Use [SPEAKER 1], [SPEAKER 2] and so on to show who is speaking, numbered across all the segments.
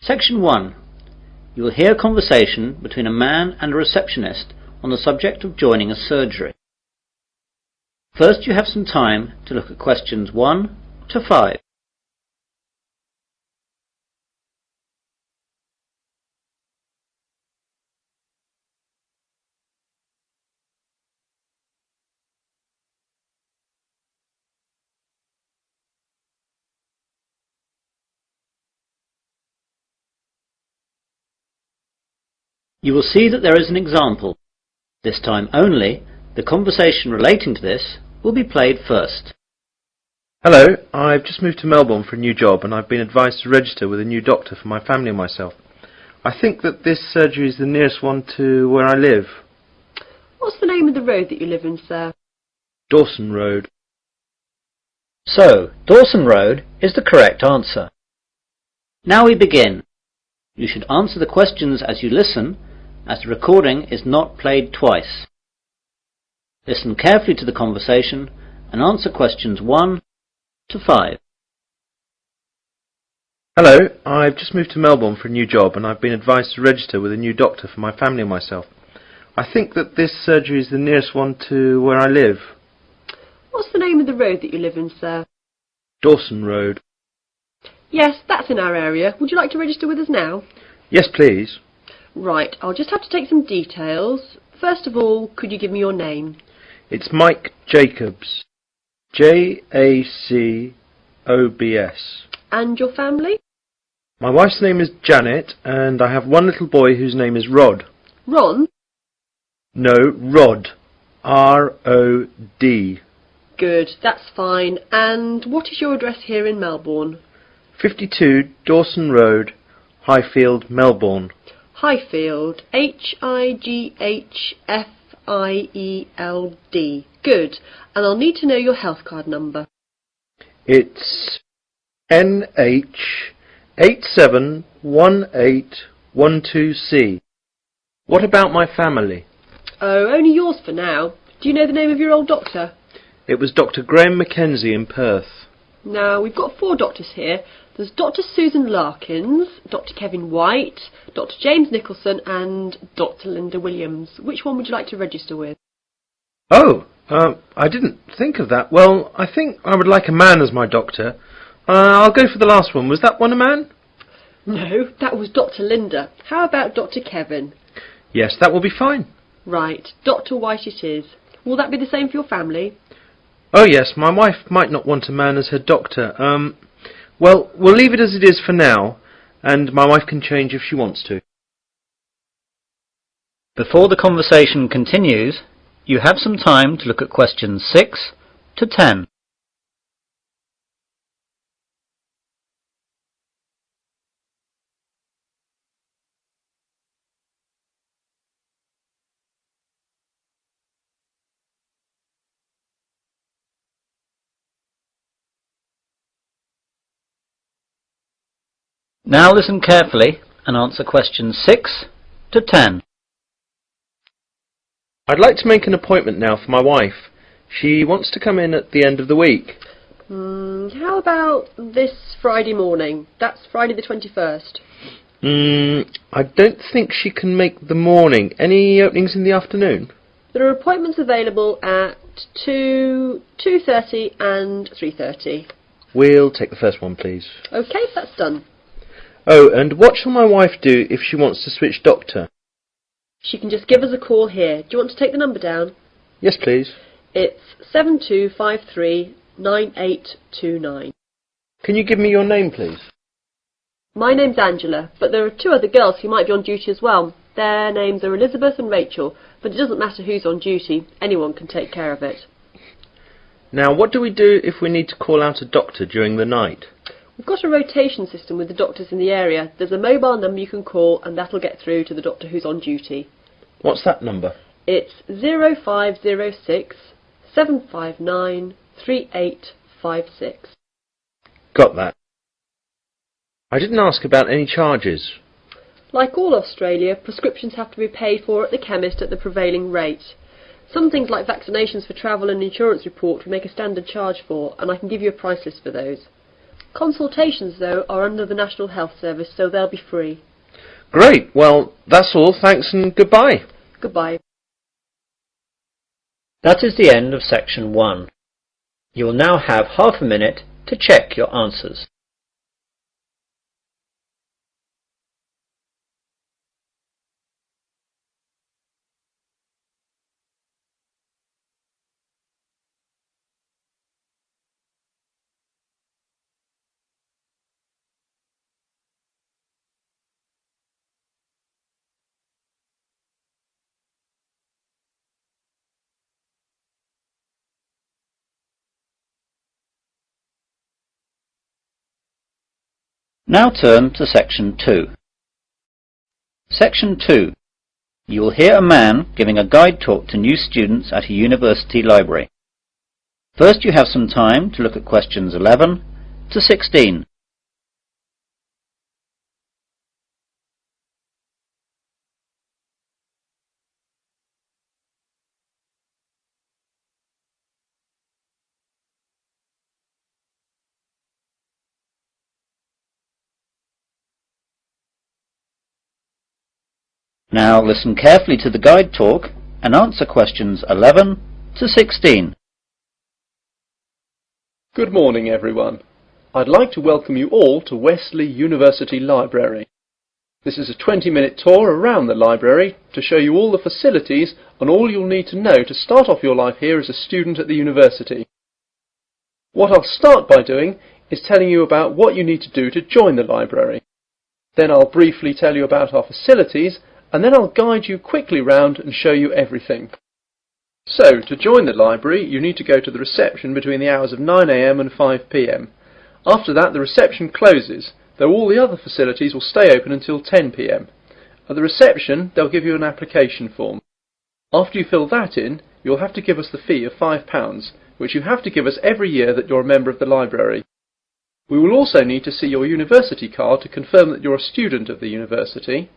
[SPEAKER 1] Section 1. You will hear a conversation between a man and a receptionist on the subject of joining a surgery. First, you have some time to look at questions 1 to 5. You will see that there is an example. This time only, the conversation relating to this will be played first.
[SPEAKER 2] Hello, I've just moved to Melbourne for a new job and I've been advised to register with a new doctor for my family and myself. I think that this surgery is the nearest one to where I live.
[SPEAKER 3] What's the name of the road that you live in, sir?
[SPEAKER 2] Dawson Road.
[SPEAKER 1] So, Dawson Road is the correct answer. Now we begin. You should answer the questions as you listen, as the recording is not played twice. Listen carefully to the conversation and answer questions 1 to 5.
[SPEAKER 2] Hello, I've just moved to Melbourne for a new job and I've been advised to register with a new doctor for my family and myself. I think that this surgery is the nearest one to where I live.
[SPEAKER 3] What's the name of the road that you live in, sir?
[SPEAKER 2] Dawson Road.
[SPEAKER 3] Yes, that's in our area. Would you like to register with us now?
[SPEAKER 2] Yes, please.
[SPEAKER 3] Right, I'll just have to take some details. First of all, could you give me your name?
[SPEAKER 2] It's Mike Jacobs. Jacobs.
[SPEAKER 3] And your family?
[SPEAKER 2] My wife's name is Janet and I have one little boy whose name is Rod.
[SPEAKER 3] Ron?
[SPEAKER 2] No, Rod. R-O-D.
[SPEAKER 3] Good, that's fine. And what is your address here in Melbourne?
[SPEAKER 2] 52 Dawson Road, Highfield, Melbourne.
[SPEAKER 3] Highfield. Highfield. Good. And I'll need to know your health card number.
[SPEAKER 2] It's NH871812C. What about my family?
[SPEAKER 3] Oh, only yours for now. Do you know the name of your old doctor?
[SPEAKER 2] It was Dr. Graham Mackenzie in Perth.
[SPEAKER 3] Now, we've got 4 doctors here. There's Dr. Susan Larkins, Dr. Kevin White, Dr. James Nicholson and Dr. Linda Williams. Which one would you like to register with?
[SPEAKER 2] Oh, I didn't think of that. Well, I think I would like a man as my doctor. I'll go for the last one. Was that one a man?
[SPEAKER 3] No, that was Dr. Linda. How about Dr. Kevin?
[SPEAKER 2] Yes, that will be fine.
[SPEAKER 3] Right, Dr. White it is. Will that be the same for your family?
[SPEAKER 2] Oh yes, my wife might not want a man as her doctor. Well, we'll leave it as it is for now, and my wife can change if she wants to.
[SPEAKER 1] Before the conversation continues, you have some time to look at questions 6 to 10. Now listen carefully and answer questions 6 to 10.
[SPEAKER 2] I'd like to make an appointment now for my wife. She wants to come in at the end of the week.
[SPEAKER 3] How about this Friday morning? That's Friday the 21st.
[SPEAKER 2] I don't think she can make the morning. Any openings in the afternoon?
[SPEAKER 3] There are appointments available at 2, 2:30 and 3:30.
[SPEAKER 2] We'll take the first one, please.
[SPEAKER 3] OK, that's done.
[SPEAKER 2] Oh, and what shall my wife do if she wants to switch doctor?
[SPEAKER 3] She can just give us a call here. Do you want to take the number down?
[SPEAKER 2] Yes, please.
[SPEAKER 3] It's 72539829.
[SPEAKER 2] Can you give me your name, please?
[SPEAKER 3] My name's Angela, but there are 2 other girls who might be on duty as well. Their names are Elizabeth and Rachel, but it doesn't matter who's on duty. Anyone can take care of it.
[SPEAKER 2] Now, what do we do if we need to call out a doctor during the night?
[SPEAKER 3] We've got a rotation system with the doctors in the area. There's a mobile number you can call and that'll get through to the doctor who's on duty.
[SPEAKER 2] What's that number?
[SPEAKER 3] It's 0506 759 3856.
[SPEAKER 2] Got that. I didn't ask about any charges.
[SPEAKER 3] Like all Australia, prescriptions have to be paid for at the chemist at the prevailing rate. Some things like vaccinations for travel and insurance report we make a standard charge for, and I can give you a price list for those. Consultations, though, are under the National Health Service, so they'll be free.
[SPEAKER 2] Great, well, that's all. Thanks and goodbye.
[SPEAKER 3] Goodbye.
[SPEAKER 1] That is the end of section 1. You will now have half a minute to check your answers. Now turn to section 2. Section 2. You will hear a man giving a guide talk to new students at a university library. First you have some time to look at questions 11 to 16. Now listen carefully to the guide talk and answer questions 11 to 16.
[SPEAKER 4] Good morning, everyone. I'd like to welcome you all to Wesley University Library. This is a 20-minute tour around the library to show you all the facilities and all you'll need to know to start off your life here as a student at the university. What I'll start by doing is telling you about what you need to do to join the library. Then I'll briefly tell you about our facilities, and then I'll guide you quickly round and show you everything. So, to join the library, you need to go to the reception between the hours of 9 AM and 5 PM. After that, the reception closes, though all the other facilities will stay open until 10 PM. At the reception, they'll give you an application form. After you fill that in, you'll have to give us the fee of £5, which you have to give us every year that you're a member of the library. We will also need to see your university card to confirm that you're a student of the university.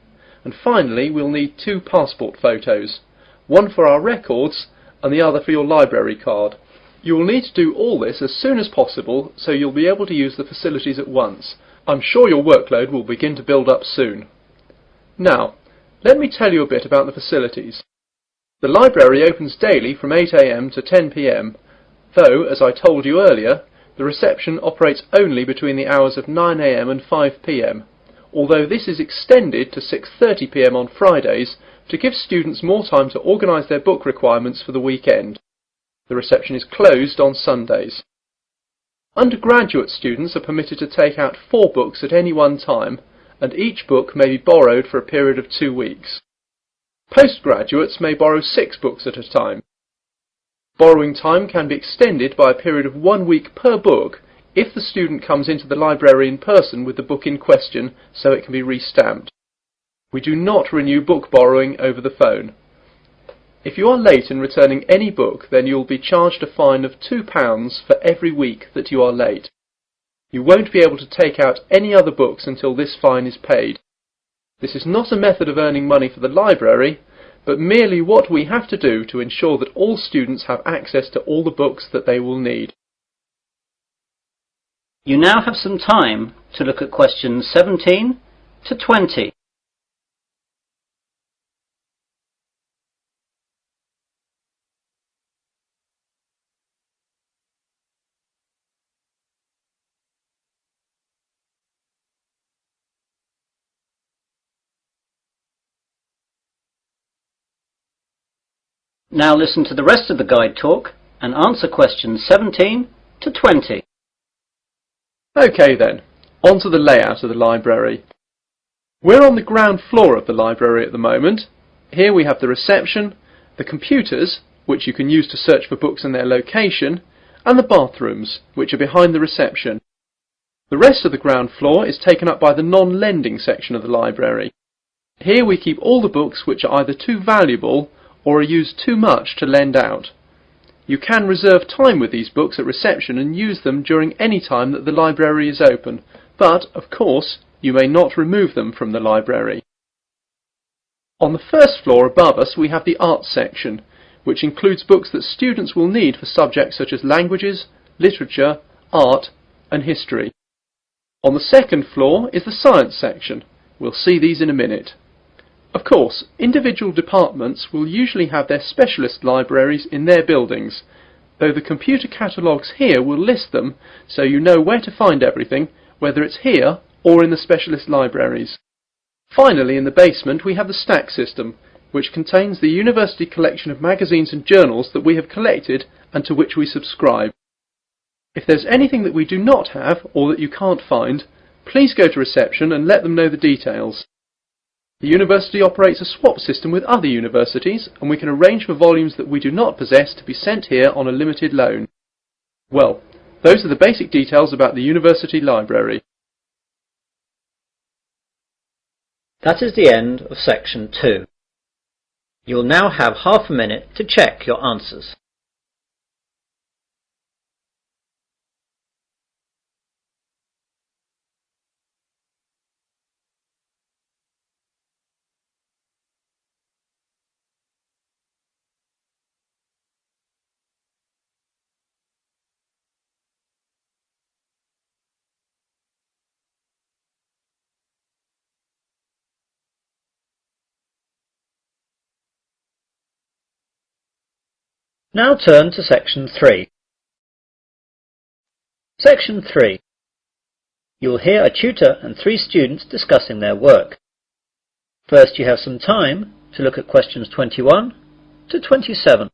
[SPEAKER 4] And finally, we'll need 2 passport photos, one for our records and the other for your library card. You will need to do all this as soon as possible so you'll be able to use the facilities at once. I'm sure your workload will begin to build up soon. Now, let me tell you a bit about the facilities. The library opens daily from 8 AM to 10 PM, though, as I told you earlier, the reception operates only between the hours of 9 AM and 5 PM. Although this is extended to 6:30 PM on Fridays to give students more time to organise their book requirements for the weekend. The reception is closed on Sundays. Undergraduate students are permitted to take out 4 books at any one time, and each book may be borrowed for a period of 2 weeks. Postgraduates may borrow 6 books at a time. Borrowing time can be extended by a period of 1 week per book if the student comes into the library in person with the book in question, so it can be re-stamped. We do not renew book borrowing over the phone. If you are late in returning any book, then you will be charged a fine of £2 for every week that you are late. You won't be able to take out any other books until this fine is paid. This is not a method of earning money for the library, but merely what we have to do to ensure that all students have access to all the books that they will need.
[SPEAKER 1] You now have some time to look at questions 17 to 20. Now listen to the rest of the guide talk and answer questions 17 to 20.
[SPEAKER 4] Okay then, on to the layout of the library. We're on the ground floor of the library at the moment. Here we have the reception, the computers, which you can use to search for books and their location, and the bathrooms, which are behind the reception. The rest of the ground floor is taken up by the non-lending section of the library. Here we keep all the books which are either too valuable or are used too much to lend out. You can reserve time with these books at reception and use them during any time that the library is open, but, of course, you may not remove them from the library. On the first floor above us we have the arts section, which includes books that students will need for subjects such as languages, literature, art and history. On the second floor is the science section. We'll see these in a minute. Of course, individual departments will usually have their specialist libraries in their buildings, though the computer catalogues here will list them so you know where to find everything, whether it's here or in the specialist libraries. Finally, in the basement we have the stack system, which contains the university collection of magazines and journals that we have collected and to which we subscribe. If there's anything that we do not have or that you can't find, please go to reception and let them know the details. The university operates a swap system with other universities, and we can arrange for volumes that we do not possess to be sent here on a limited loan. Well, those are the basic details about the university library.
[SPEAKER 1] That is the end of section 2. You'll now have half a minute to check your answers. Now turn to section 3. Section 3. You will hear a tutor and 3 students discussing their work. First, you have some time to look at questions 21 to 27.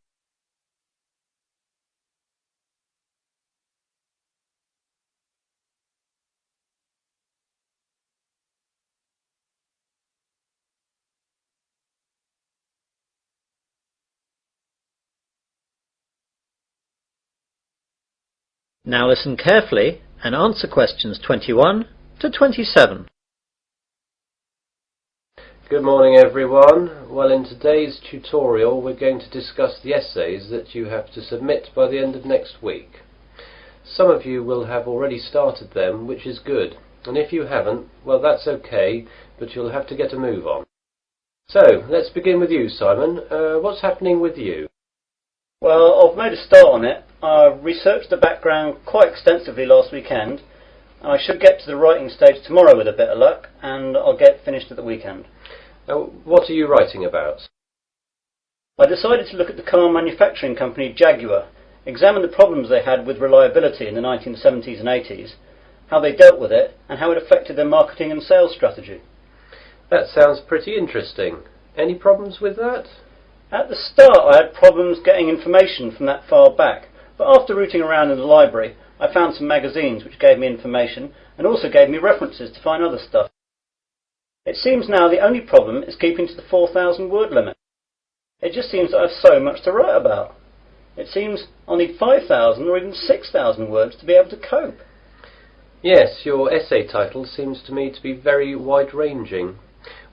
[SPEAKER 1] Now listen carefully and answer questions 21 to 27.
[SPEAKER 5] Good morning everyone. Well, in today's tutorial we're going to discuss the essays that you have to submit by the end of next week. Some of you will have already started them, which is good, and if you haven't, well, that's okay, but you'll have to get a move on. So, let's begin with you, Simon. What's happening with you?
[SPEAKER 1] Well, I've made a start on it. I researched the background quite extensively last weekend. I should get to the writing stage tomorrow with a bit of luck, and I'll get finished at the weekend.
[SPEAKER 5] What are you writing about?
[SPEAKER 1] I decided to look at the car manufacturing company Jaguar, examine the problems they had with reliability in the 1970s and 80s, how they dealt with it, and how it affected their marketing and sales strategy.
[SPEAKER 5] That sounds pretty interesting. Any problems with that?
[SPEAKER 1] At the start I had problems getting information from that far back, but after rooting around in the library I found some magazines which gave me information and also gave me references to find other stuff. It seems now the only problem is keeping to the 4,000 word limit. It just seems that I have so much to write about. It seems I'll need 5,000 or even 6,000 words to be able to cope.
[SPEAKER 5] Yes, your essay title seems to me to be very wide-ranging.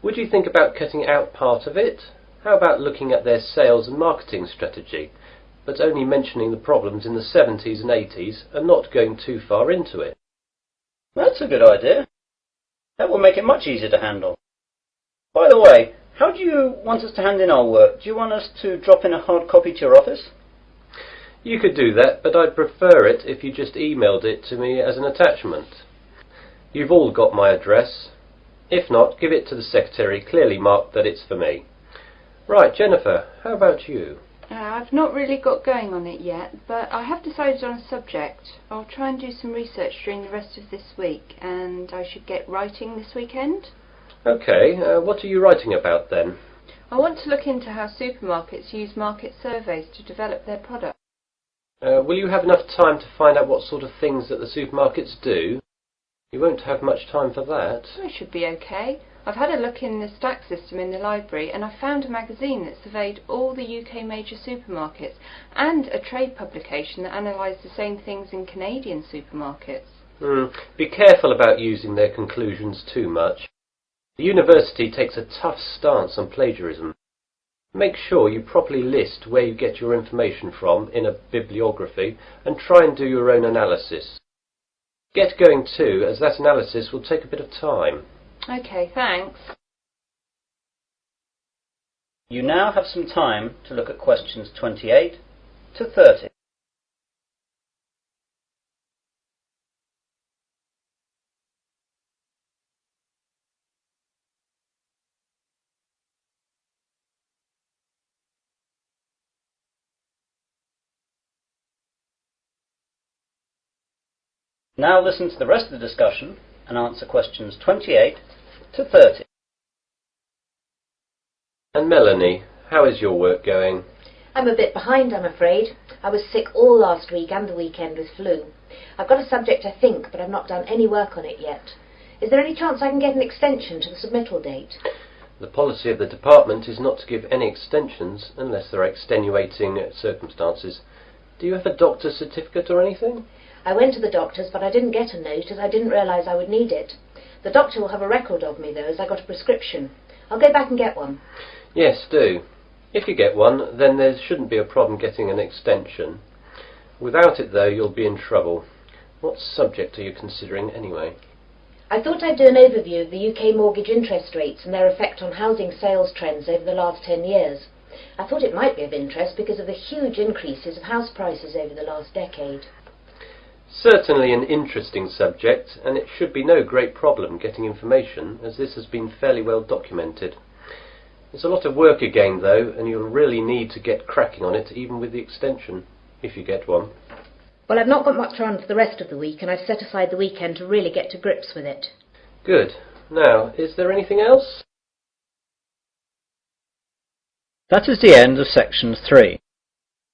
[SPEAKER 5] Would you think about cutting out part of it? How about looking at their sales and marketing strategy, but only mentioning the problems in the 70s and 80s and not going too far into it?
[SPEAKER 1] That's a good idea. That will make it much easier to handle. By the way, how do you want us to hand in our work? Do you want us to drop in a hard copy to your office?
[SPEAKER 5] You could do that, but I'd prefer it if you just emailed it to me as an attachment. You've all got my address. If not, give it to the secretary, clearly marked that it's for me. Right, Jennifer, how about you?
[SPEAKER 6] I've not really got going on it yet, but I have decided on a subject. I'll try and do some research during the rest of this week, and I should get writing this weekend.
[SPEAKER 5] Okay, what are you writing about then?
[SPEAKER 6] I want to look into how supermarkets use market surveys to develop their products.
[SPEAKER 5] Will you have enough time to find out what sort of things that the supermarkets do? You won't have much time for that.
[SPEAKER 6] I should be okay. I've had a look in the stack system in the library and I found a magazine that surveyed all the UK major supermarkets and a trade publication that analysed the same things in Canadian supermarkets.
[SPEAKER 5] Be careful about using their conclusions too much. The university takes a tough stance on plagiarism. Make sure you properly list where you get your information from in a bibliography and try and do your own analysis. Get going too, as that analysis will take a bit of time.
[SPEAKER 6] Okay, thanks.
[SPEAKER 1] You now have some time to look at questions 28 to 30. Now listen to the rest of the discussion and answer questions 28 to 30.
[SPEAKER 5] And Melanie, how is your work going?
[SPEAKER 7] I'm a bit behind, I'm afraid. I was sick all last week and the weekend with flu. I've got a subject, I think, but I've not done any work on it yet. Is there any chance I can get an extension to the submittal date?
[SPEAKER 5] The policy of the department is not to give any extensions unless there are extenuating circumstances. Do you have a doctor's certificate or anything?
[SPEAKER 7] I went to the doctor's, but I didn't get a note as I didn't realise I would need it. The doctor will have a record of me, though, as I got a prescription. I'll go back and get one.
[SPEAKER 5] Yes, do. If you get one, then there shouldn't be a problem getting an extension. Without it, though, you'll be in trouble. What subject are you considering, anyway?
[SPEAKER 7] I thought I'd do an overview of the UK mortgage interest rates and their effect on housing sales trends over the last 10 years. I thought it might be of interest because of the huge increases of house prices over the last decade.
[SPEAKER 5] Certainly an interesting subject, and it should be no great problem getting information, as this has been fairly well documented. It's a lot of work again, though, and you'll really need to get cracking on it, even with the extension, if you get one.
[SPEAKER 7] Well, I've not got much on for the rest of the week, and I've set aside the weekend to really get to grips with it.
[SPEAKER 5] Good. Now, is there anything else?
[SPEAKER 1] That is the end of section 3.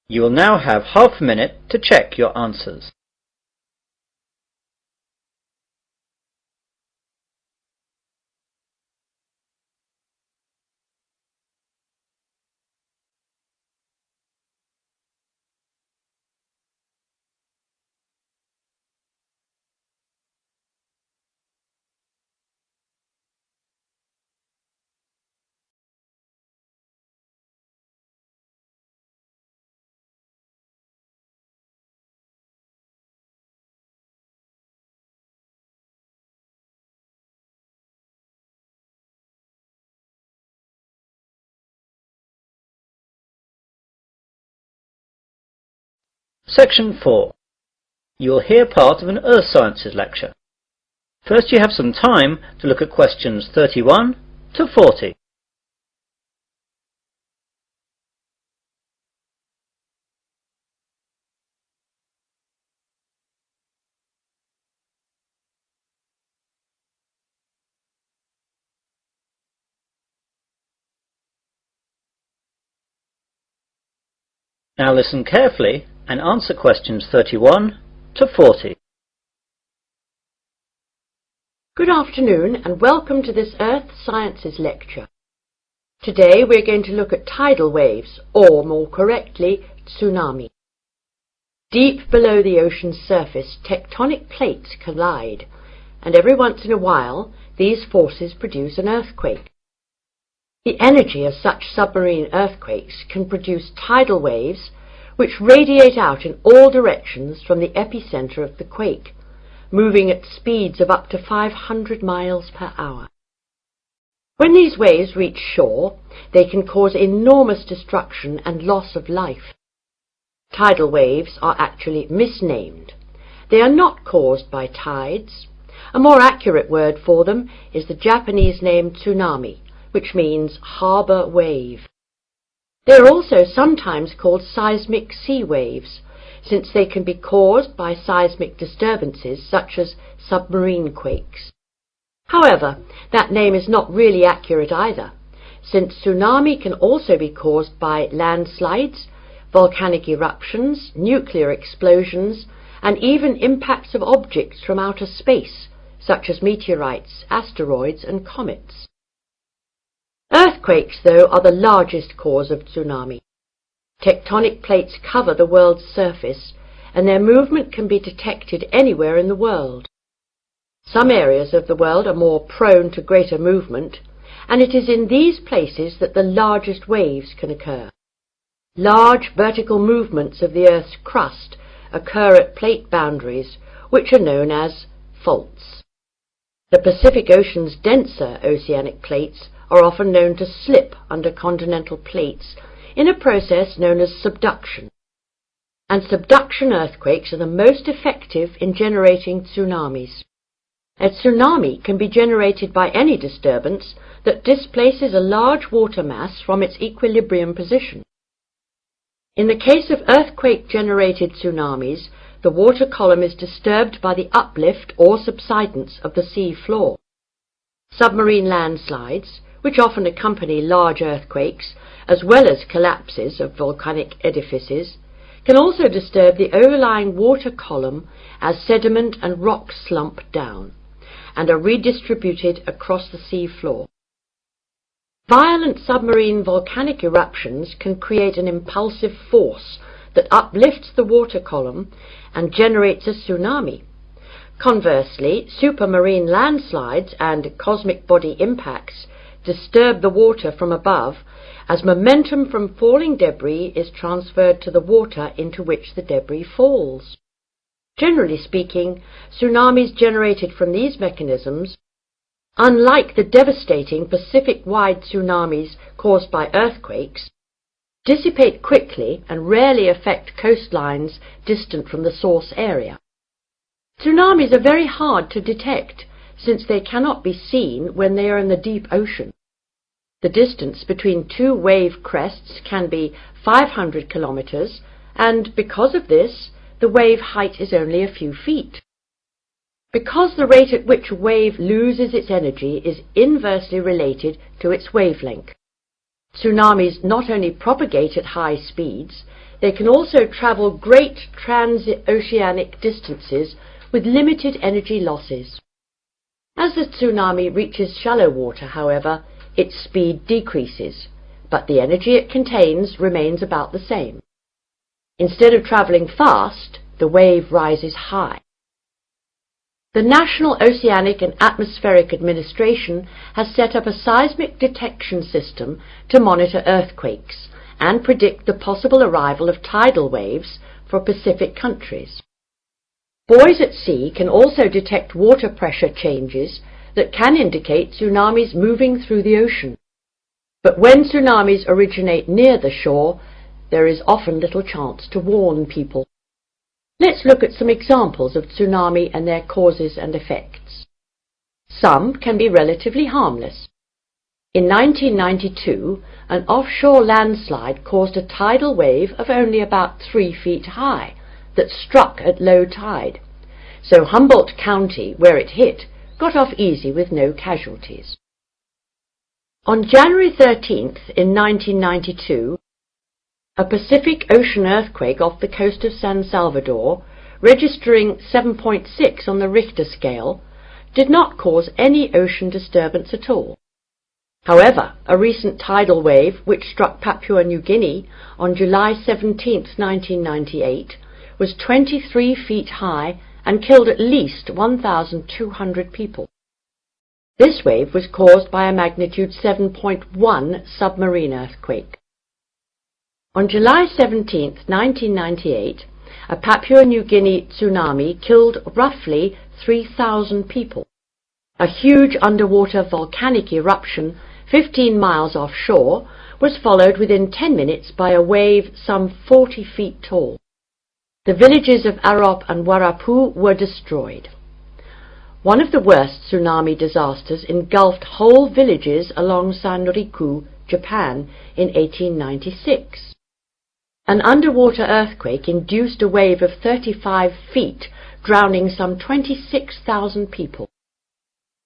[SPEAKER 1] You will now have half a minute to check your answers. Section 4. You will hear part of an Earth Sciences lecture. First you have some time to look at questions 31 to 40. Now listen carefully and answer questions 31 to 40.
[SPEAKER 8] Good afternoon and welcome to this Earth Sciences lecture. Today we're going to look at tidal waves, or more correctly, tsunami. Deep below the ocean's surface, tectonic plates collide, and every once in a while these forces produce an earthquake. The energy of such submarine earthquakes can produce tidal waves which radiate out in all directions from the epicenter of the quake, moving at speeds of up to 500 miles per hour. When these waves reach shore, they can cause enormous destruction and loss of life. Tidal waves are actually misnamed. They are not caused by tides. A more accurate word for them is the Japanese name tsunami, which means harbour wave. They are also sometimes called seismic sea waves, since they can be caused by seismic disturbances such as submarine quakes. However, that name is not really accurate either, since tsunami can also be caused by landslides, volcanic eruptions, nuclear explosions, and even impacts of objects from outer space, such as meteorites, asteroids, and comets. Earthquakes, though, are the largest cause of tsunami. Tectonic plates cover the world's surface, and their movement can be detected anywhere in the world. Some areas of the world are more prone to greater movement, and it is in these places that the largest waves can occur. Large vertical movements of the Earth's crust occur at plate boundaries, which are known as faults. The Pacific Ocean's denser oceanic plates are often known to slip under continental plates in a process known as subduction. And subduction earthquakes are the most effective in generating tsunamis. A tsunami can be generated by any disturbance that displaces a large water mass from its equilibrium position. In the case of earthquake-generated tsunamis, the water column is disturbed by the uplift or subsidence of the sea floor. Submarine landslides, which often accompany large earthquakes, as well as collapses of volcanic edifices, can also disturb the overlying water column as sediment and rock slump down and are redistributed across the sea floor. Violent submarine volcanic eruptions can create an impulsive force that uplifts the water column and generates a tsunami. Conversely, supermarine landslides and cosmic body impacts disturb the water from above as momentum from falling debris is transferred to the water into which the debris falls. Generally speaking, tsunamis generated from these mechanisms, unlike the devastating Pacific-wide tsunamis caused by earthquakes, dissipate quickly and rarely affect coastlines distant from the source area. Tsunamis are very hard to detect since they cannot be seen when they are in the deep ocean. The distance between two wave crests can be 500 kilometers, and because of this, the wave height is only a few feet. Because the rate at which a wave loses its energy is inversely related to its wavelength. Tsunamis not only propagate at high speeds, they can also travel great transoceanic distances with limited energy losses. As the tsunami reaches shallow water, however, its speed decreases, but the energy it contains remains about the same. Instead of travelling fast, the wave rises high. The National Oceanic and Atmospheric Administration has set up a seismic detection system to monitor earthquakes and predict the possible arrival of tidal waves for Pacific countries. Buoys at sea can also detect water pressure changes that can indicate tsunamis moving through the ocean. But when tsunamis originate near the shore, there is often little chance to warn people. Let's look at some examples of tsunami and their causes and effects. Some can be relatively harmless. In 1992, an offshore landslide caused a tidal wave of only about 3 feet high that struck at low tide, so Humboldt County, where it hit, got off easy with no casualties. On January 13th in 1992, a Pacific Ocean earthquake off the coast of San Salvador, registering 7.6 on the Richter scale, did not cause any ocean disturbance at all. However, a recent tidal wave which struck Papua New Guinea on July 17, 1998, was 23 feet high and killed at least 1,200 people. This wave was caused by a magnitude 7.1 submarine earthquake. On July 17, 1998, a Papua New Guinea tsunami killed roughly 3,000 people. A huge underwater volcanic eruption 15 miles offshore was followed within 10 minutes by a wave some 40 feet tall. The villages of Arop and Warapu were destroyed. One of the worst tsunami disasters engulfed whole villages along Sanriku, Japan, in 1896. An underwater earthquake induced a wave of 35 feet, drowning some 26,000 people.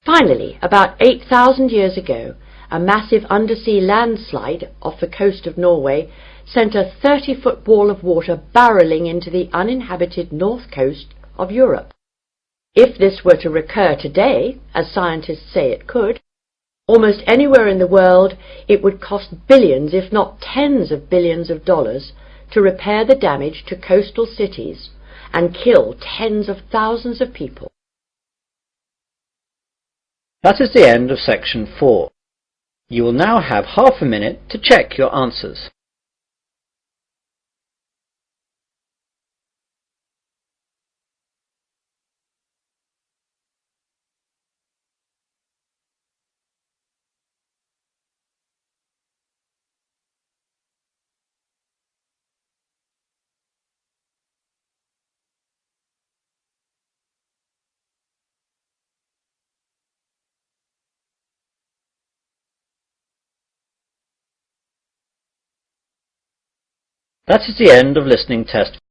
[SPEAKER 8] Finally, about 8,000 years ago, a massive undersea landslide off the coast of Norway sent a 30-foot wall of water barreling into the uninhabited north coast of Europe. If this were to recur today, as scientists say it could, almost anywhere in the world it would cost billions, if not tens of billions of dollars, to repair the damage to coastal cities and kill tens of thousands of people.
[SPEAKER 1] That is the end of section 4. You will now have half a minute to check your answers. That is the end of listening test